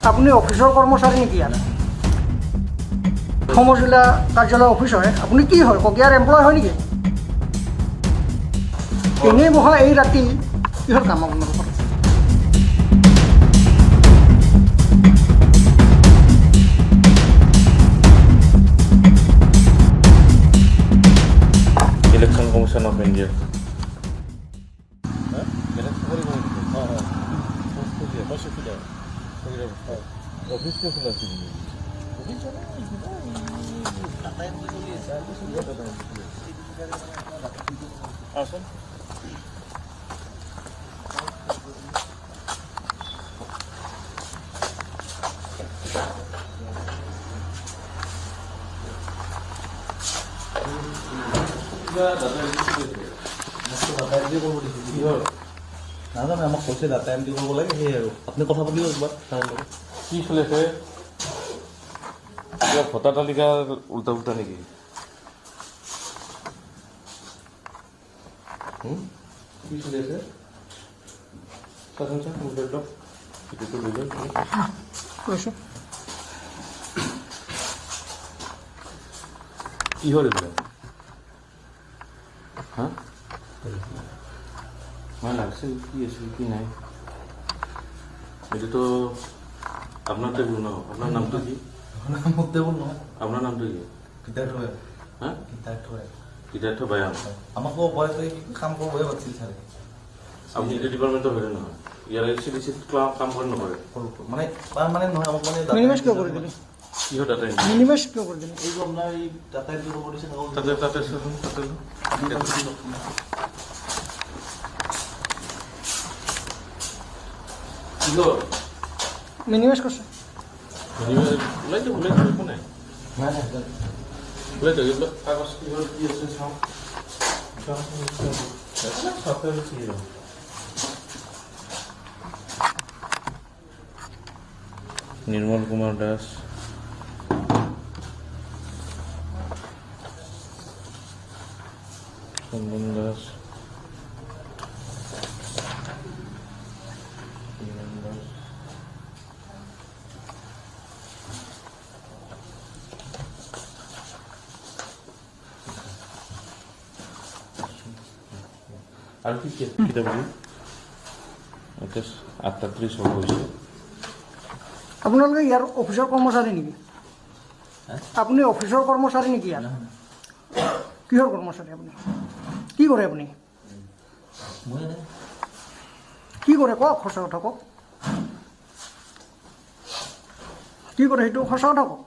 আপুনি অফিসৰ কৰ্মচাৰী নেকি ইয়াত? সমজিলা কাৰ্যালয় অফিস হয়। আপুনি কি হয়? ককিয়াৰ এমপ্লয় হয় নেকি? এনেই বহা এই ৰাতি কিহৰ কাম আপোনালোকৰ? Election commission of India office খোলা আছে আসুন নাজানো আমাক কৈছে ডাটা এণ্ট্ৰি কৰিব লাগে সেই আৰু আপুনি কথা পাতিব একবাৰ তাৰ লগত কি চলিছে কিবা ভোটাৰ তালিকা উল্টা উল্টা নেকি কি চলি আছে চাচোন চাওক মোবাইলটো এইটো দিলে কৈছোঁ কিহৰ এইবিলাক হা মই লাগছে কি আছে কি নাই এইটোতো আপনার টেবিল ন আপনার নামটা কি মোক দেবো নহয় আপনার নামটা কি কিতাপ হয় হ্যাঁ কিতাপ হয় কিতার্থ বায়াম আমাকো বয়স কাম করবই পারছিল স্যার আপনি এটা ডিপার্টমেন্টে হলেন না ইয়ার এসিডিসি কাম করে নকরে মানে মানে নহয় আমাক মানে মিনিমাইজ কিয় কৰি দিলে? কি হয় ডাটা মিনিমাইজ কিয় কৰি দিলে? এইটো আপোনাৰ এই ডাটা এণ্ট্ৰি কৰিব দিছে তাতে তাতে শুনুন তাতে কি হল মিনিমাইজ কৰিছে। ওলাই তো একো নাই নাই নাই ওলাই তো এগুলো কাগজ কি হল কি আছে চাও সফটওয়্যার কি হল নির্মল কুমার দাস চন্দন দাস আর কি কিতাব বলি এটা 8:30 হ'ব হৈছে আপোনালোকে ইয়াৰ অফিসৰ কৰ্মচাৰী নেকি? আপুনি অফিসৰ কৰ্মচাৰী নেকি ইয়াত? কিহৰ কৰ্মচাৰী আপুনি? কি কৰে আপুনি? মই নাই কি কৰে কওক, সঁচা কথা কওক। কি কৰে সেইটো সঁচা কথা কওক।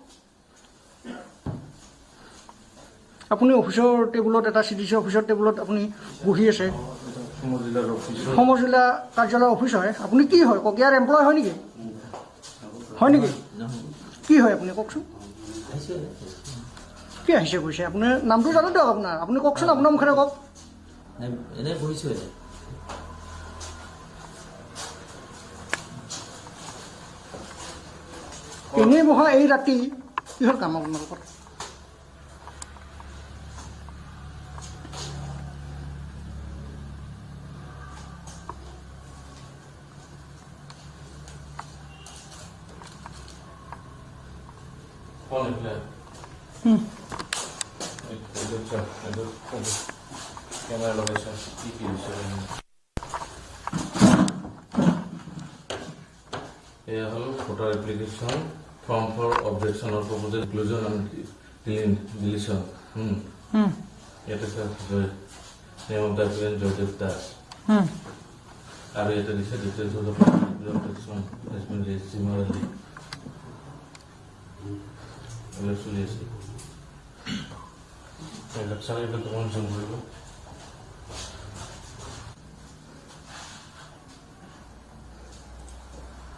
আপুনি অফিসৰ টেবুলত এটা CDC অফিসৰ টেবুলত আপুনি বহি আছে। সমজিলাৰ অফিচত সমজিলা কাৰ্যালয় অফিস হয়। আপুনি কি হয়? ককিয়াৰ এমপ্লয় হয় নেকি? হয় নেকি? কি হয় আপুনি কওকচোন? কি আহিছে কৈছে? আপোনাৰ নামটো জানো দিয়ক আপোনাৰ। আপুনি কওকচোন, আপোনাৰ মুখেৰে কওক। এনেই বহিছোঁ এনেই বহা এই ৰাতি কিহৰ কাম আপোনালোকৰ? কোন এপ্লাই ক্যামেৰা লগাইছে কি কি হৈছে এয়া হল voter application form for objection or proposal inclusion and deletion এটা sir name of the applicant Joydev Das আর এটা দিছে details of the objection has been raised similarly এগুলো চলে আসে ইলেকশন এটা তোমার জন্য হইল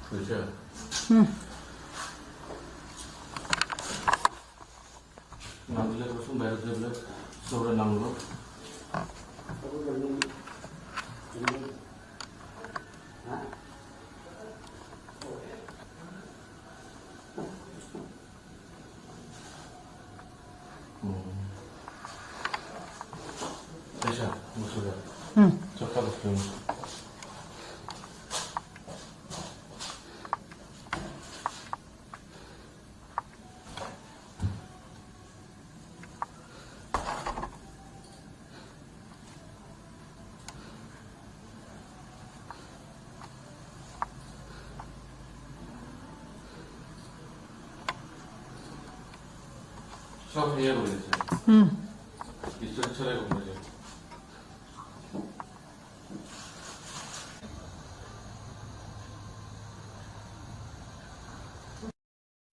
বুঝছো নাম দিলে বসুন বাইরে দিলে সবরে নামলো পেশা মুসুরা চক্কা বসতে চব সেয়ে কৰি আছে হুম ঈশ্বৰ ঈশ্বৰে কৰি আছে